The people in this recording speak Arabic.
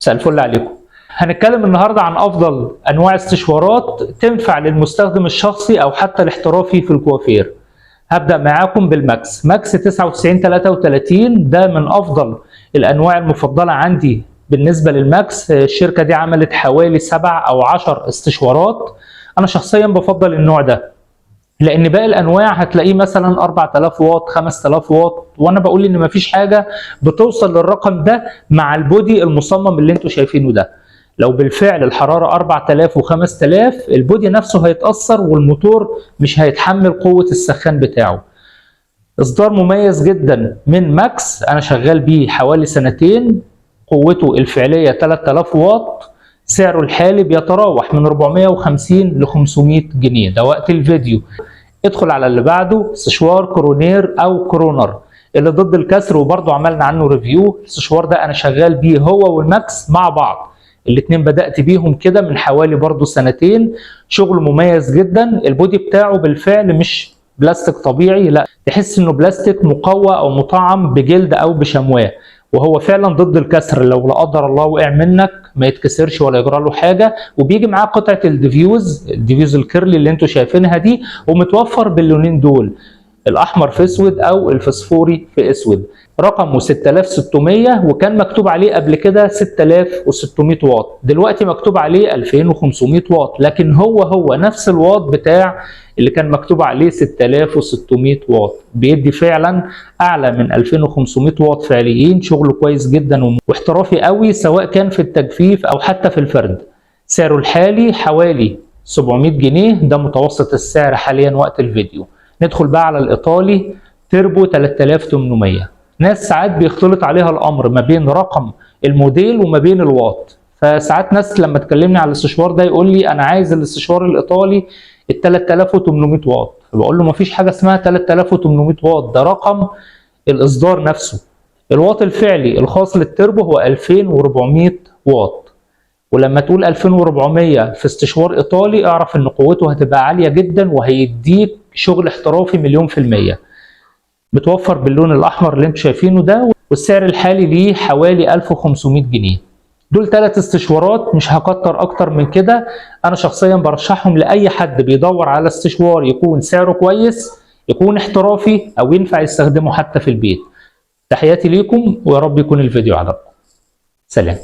مساء الفل عليكم. هنتكلم النهارده عن افضل انواع استشوارات تنفع للمستخدم الشخصي او حتى الاحترافي في الكوافير. هبدأ معاكم بالماكس. ماكس 9933 ده من افضل الانواع المفضله عندي. بالنسبه للماكس الشركه دي عملت حوالي 7 أو 10 استشوارات. انا شخصيا بفضل النوع ده، لان باقي الانواع هتلاقيه مثلا 4000 واط 5000 واط، وانا بقول ان مفيش حاجه بتوصل للرقم ده مع البودي المصمم اللي انتوا شايفينه ده. لو بالفعل الحراره 4000 و5000 البودي نفسه هيتاثر والموتور مش هيتحمل قوه السخان بتاعه. اصدار مميز جدا من ماكس، انا شغال بيه حوالي سنتين. قوته الفعليه 3000 واط. سعره الحالي بيتراوح من 450 ل 500 جنيه، ده وقت الفيديو. ادخل على اللي بعده، استشوار كورونير او كرونر اللي ضد الكسر، وبرضه عملنا عنه ريفيو. الاستشوار ده انا شغال بيه هو والماكس مع بعض، الاتنين بدأت بيهم كده من حوالي برضه سنتين. شغل مميز جدا. البودي بتاعه بالفعل مش بلاستيك طبيعي، لا، تحس انه بلاستيك مقوى او مطعم بجلد او بشمواه، وهو فعلا ضد الكسر. لو لا قدر الله وقع منك ما يتكسرش ولا يجرى له حاجه. وبيجي معاه قطعه الديفيوز الكيرلي اللي انتوا شايفينها دي، ومتوفر باللونين دول، الاحمر في اسود او الفسفوري في اسود. رقمه 6600، وكان مكتوب عليه قبل كده 6600 واط، دلوقتي مكتوب عليه 2500 واط، لكن هو نفس الواط بتاع اللي كان مكتوب عليه 6600 واط. بيدي فعلا اعلى من 2500 واط فعليين. شغله كويس جدا واحترافي قوي، سواء كان في التجفيف او حتى في الفرد. سعره الحالي حوالي 700 جنيه، ده متوسط السعر حاليا وقت الفيديو. ندخل بقى على الايطالي تربو 3800. ناس ساعات بيختلط عليها الامر ما بين رقم الموديل وما بين الواط، فساعات ناس لما تكلمني على الاستشوار ده يقول لي انا عايز الاستشوار الايطالي ال 3800 واط، فبقول له مفيش حاجه اسمها 3800 واط، ده رقم الاصدار نفسه. الواط الفعلي الخاص للتربو هو 2400 واط، ولما تقول 2400 في استشوار ايطالي اعرف ان قوته هتبقى عاليه جدا وهيديك شغل احترافي مليون في المية. متوفر باللون الاحمر اللي انتم شايفينه ده، والسعر الحالي ليه حوالي 1500 جنيه. دول 3 استشوارات، مش هكتر اكتر من كده. انا شخصيا برشحهم لاي حد بيدور على استشوار يكون سعره كويس، يكون احترافي، او ينفع يستخدمه حتى في البيت. تحياتي ليكم، ويا رب يكون الفيديو عجبكم. سلام.